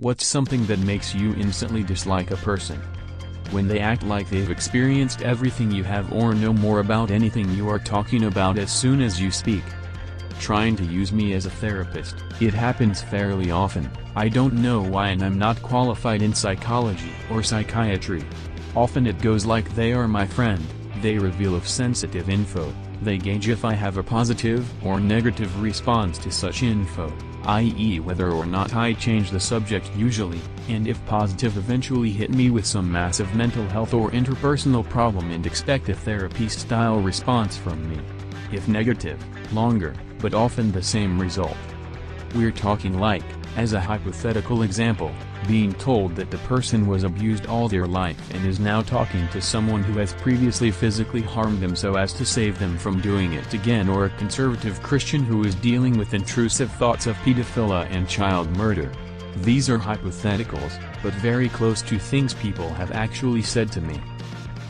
What's something that makes you instantly dislike a person? When they act like they've experienced everything you have or know more about anything you are talking about as soon as you speak. Trying to use me as a therapist. It happens fairly often. I don't know why, and I'm not qualified in psychology or psychiatry. Often it goes like they are my friend, they reveal if sensitive info, they gauge if I have a positive or negative response to such info, i.e. whether or not I change the subject usually, and if positive eventually hit me with some massive mental health or interpersonal problem and expect a therapy-style response from me. If negative, longer, but often the same result. We're talking like, as a hypothetical example, being told that the person was abused all their life and is now talking to someone who has previously physically harmed them so as to save them from doing it again, or a conservative Christian who is dealing with intrusive thoughts of pedophilia and child murder. These are hypotheticals, but very close to things people have actually said to me.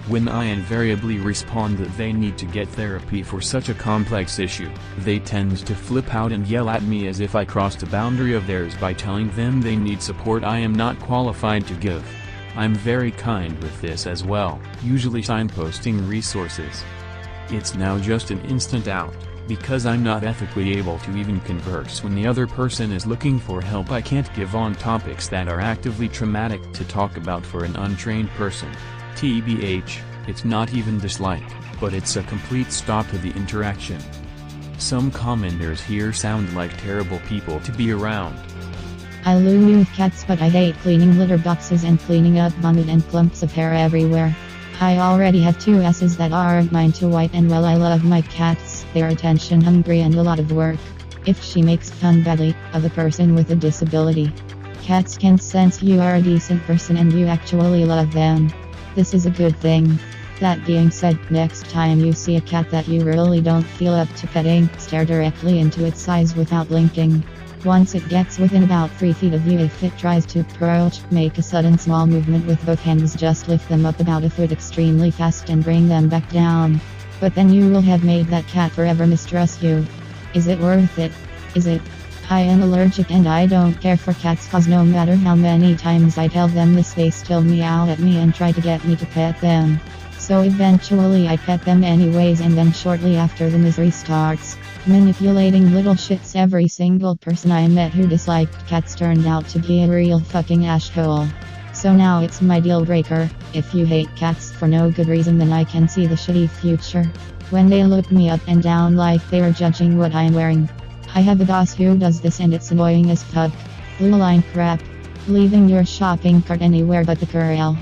When I invariably respond that they need to get therapy for such a complex issue, they tend to flip out and yell at me as if I crossed a boundary of theirs by telling them they need support I am not qualified to give. I'm very kind with this as well, usually signposting resources. It's now just an instant out, because I'm not ethically able to even converse when the other person is looking for help. I can't give on topics that are actively traumatic to talk about for an untrained person. TBH, it's not even dislike, but it's a complete stop to the interaction. Some commenters here sound like terrible people to be around. I love cats, but I hate cleaning litter boxes and cleaning up vomit and clumps of hair everywhere. I already have 2 S's that aren't mine to wipe, and well, I love my cats, they're attention hungry and a lot of work. If she makes fun badly of a person with a disability, cats can sense you are a decent person and you actually love them. This is a good thing. That being said, next time you see a cat that you really don't feel up to petting, stare directly into its eyes without blinking. Once it gets within about 3 feet of you, if it tries to approach, make a sudden small movement with both hands. Just lift them up about a foot extremely fast and bring them back down. But then you will have made that cat forever mistrust you. Is it worth it? Is it? I am allergic and I don't care for cats, cause no matter how many times I tell them this, they still meow at me and try to get me to pet them. So eventually I pet them anyways, and then shortly after the misery starts. Manipulating little shits. Every single person I met who disliked cats turned out to be a real fucking asshole. So now it's my deal breaker. If you hate cats for no good reason, then I can see the shitty future. When they look me up and down like they are judging what I'm wearing. I have a boss who does this and it's annoying as fuck. Blue line crap. Leaving your shopping cart anywhere but the corral.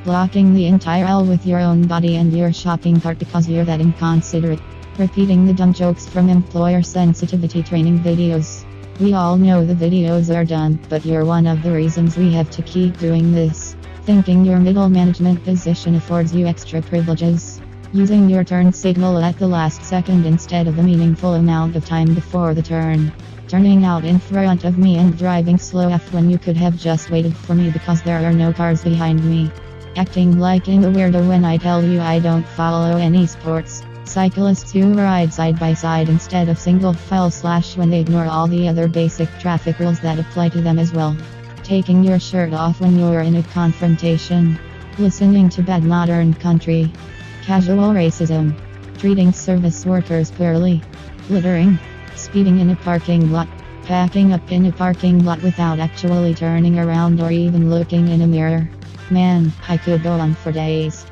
Blocking the entire aisle with your own body and your shopping cart because you're that inconsiderate. Repeating the dumb jokes from employer sensitivity training videos. We all know the videos are done, but you're one of the reasons we have to keep doing this. Thinking your middle management position affords you extra privileges. Using your turn signal at the last second instead of a meaningful amount of time before the turn. Turning out in front of me and driving slow when you could have just waited for me because there are no cars behind me. Acting like a weirdo when I tell you I don't follow any sports. Cyclists who ride side by side instead of single file / when they ignore all the other basic traffic rules that apply to them as well. Taking your shirt off when you're in a confrontation. Listening to bad modern country. Casual racism. Treating service workers poorly. Littering. Speeding in a parking lot. Packing up in a parking lot without actually turning around or even looking in a mirror. Man, I could go on for days.